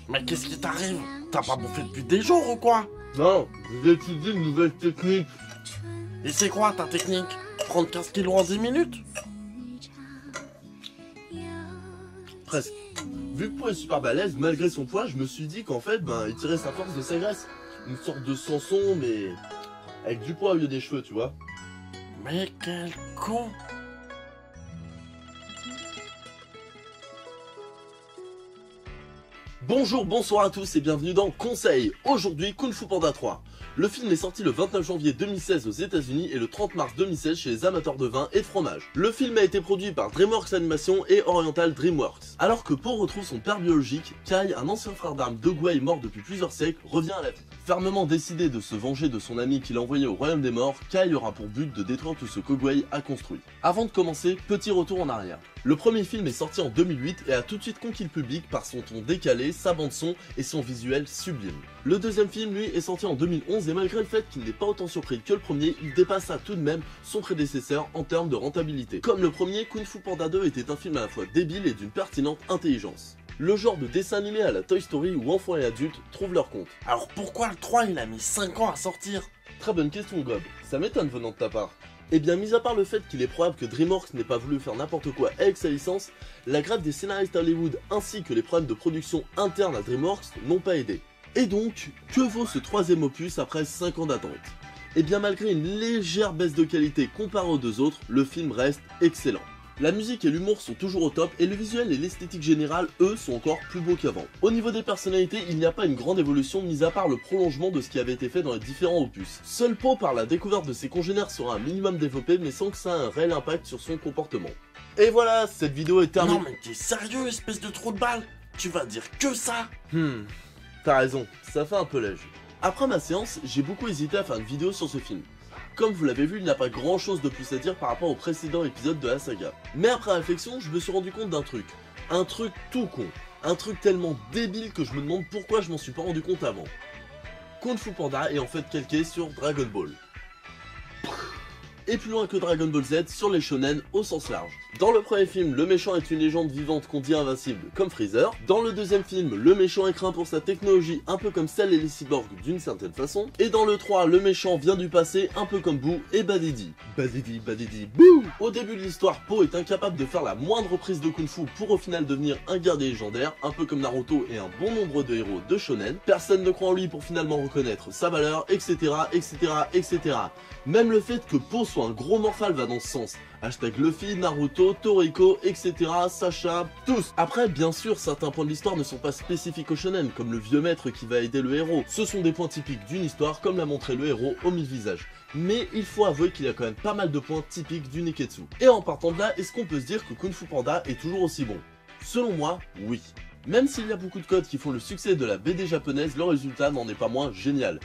Mais qu'est-ce qui t'arrive? T'as pas bouffé depuis des jours ou quoi? Non, j'étudie une nouvelle technique. Et c'est quoi ta technique? Prendre 15 kilos en 10 minutes? Presque. Vu que Pau est super balèze, malgré son poids, je me suis dit qu'en fait, il tirait sa force de sa graisse. Une sorte de Samson, mais avec du poids au lieu des cheveux, tu vois. Mais quel con! Bonjour, bonsoir à tous et bienvenue dans Conseil. Aujourd'hui, Kung Fu Panda 3. Le film est sorti le 29 janvier 2016 aux États-Unis et le 30 mars 2016 chez les amateurs de vin et de fromage. Le film a été produit par DreamWorks Animation et Oriental DreamWorks. Alors que Po retrouve son père biologique, Kai, un ancien frère d'armes d'Oogway mort depuis plusieurs siècles, revient à la vie. Fermement décidé de se venger de son ami qu'il a envoyé au royaume des morts, Kai aura pour but de détruire tout ce qu'Oogway a construit. Avant de commencer, petit retour en arrière. Le premier film est sorti en 2008 et a tout de suite conquis le public par son ton décalé, sa bande son et son visuel sublime. Le deuxième film, lui, est sorti en 2011 et malgré le fait qu'il n'est pas autant surpris que le premier, il dépasse tout de même son prédécesseur en termes de rentabilité. Comme le premier, Kung Fu Panda 2 était un film à la fois débile et d'une pertinente intelligence. Le genre de dessin animé à la Toy Story où enfants et adultes trouvent leur compte. Alors pourquoi le 3 il a mis 5 ans à sortir? Très bonne question, Gob. Ça m'étonne venant de ta part. Eh bien, mis à part le fait qu'il est probable que DreamWorks n'ait pas voulu faire n'importe quoi avec sa licence, la grève des scénaristes à Hollywood ainsi que les problèmes de production interne à DreamWorks n'ont pas aidé. Et donc, que vaut ce troisième opus après 5 ans d'attente? Eh bien, malgré une légère baisse de qualité comparée aux deux autres, le film reste excellent. La musique et l'humour sont toujours au top et le visuel et l'esthétique générale, eux, sont encore plus beaux qu'avant. Au niveau des personnalités, il n'y a pas une grande évolution mis à part le prolongement de ce qui avait été fait dans les différents opus. Seul Po par la découverte de ses congénères sera un minimum développé mais sans que ça ait un réel impact sur son comportement. Et voilà, cette vidéo est terminée. Non mais t'es sérieux, espèce de trou de balle? Tu vas dire que ça? T'as raison, ça fait un peu léger. Après ma séance, j'ai beaucoup hésité à faire une vidéo sur ce film. Comme vous l'avez vu, il n'y a pas grand chose de plus à dire par rapport au précédent épisode de la saga. Mais après réflexion, je me suis rendu compte d'un truc. Un truc tout con. Un truc tellement débile que je me demande pourquoi je m'en suis pas rendu compte avant. Kung Fu Panda est en fait calqué sur Dragon Ball. Et plus loin que Dragon Ball Z sur les shonen au sens large. Dans le premier film, le méchant est une légende vivante qu'on dit invincible comme Freezer. Dans le deuxième film, le méchant est craint pour sa technologie un peu comme celle et les cyborgs d'une certaine façon. Et dans le 3, le méchant vient du passé un peu comme Boo et Badidi. Badidi, Boo! Au début de l'histoire, Po est incapable de faire la moindre prise de Kung Fu pour au final devenir un guerrier légendaire, un peu comme Naruto et un bon nombre de héros de shonen. Personne ne croit en lui pour finalement reconnaître sa valeur, etc. Même le fait que Po soit un gros morphal va dans ce sens. Hashtag Luffy, Naruto, Toriko, etc. Sacha, tous. Après, bien sûr, certains points de l'histoire ne sont pas spécifiques au shonen, comme le vieux maître qui va aider le héros. Ce sont des points typiques d'une histoire, comme l'a montré le héros aux 1000 visages. Mais il faut avouer qu'il y a quand même pas mal de points typiques du Neketsu. Et en partant de là, est-ce qu'on peut se dire que Kung Fu Panda est toujours aussi bon? Selon moi, oui. Même s'il y a beaucoup de codes qui font le succès de la BD japonaise, le résultat n'en est pas moins génial.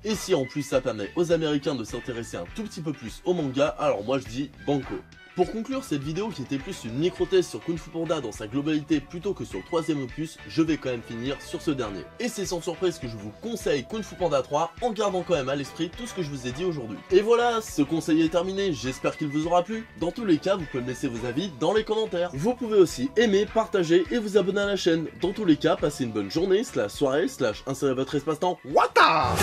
Et si en plus ça permet aux Américains de s'intéresser un tout petit peu plus au manga, alors moi je dis banco. Pour conclure cette vidéo qui était plus une micro-thèse sur Kung Fu Panda dans sa globalité plutôt que sur le troisième opus, je vais quand même finir sur ce dernier. Et c'est sans surprise que je vous conseille Kung Fu Panda 3 en gardant quand même à l'esprit tout ce que je vous ai dit aujourd'hui. Et voilà, ce conseil est terminé, j'espère qu'il vous aura plu. Dans tous les cas, vous pouvez me laisser vos avis dans les commentaires. Vous pouvez aussi aimer, partager et vous abonner à la chaîne. Dans tous les cas, passez une bonne journée, /soirée, insérez votre espace-temps. Wata!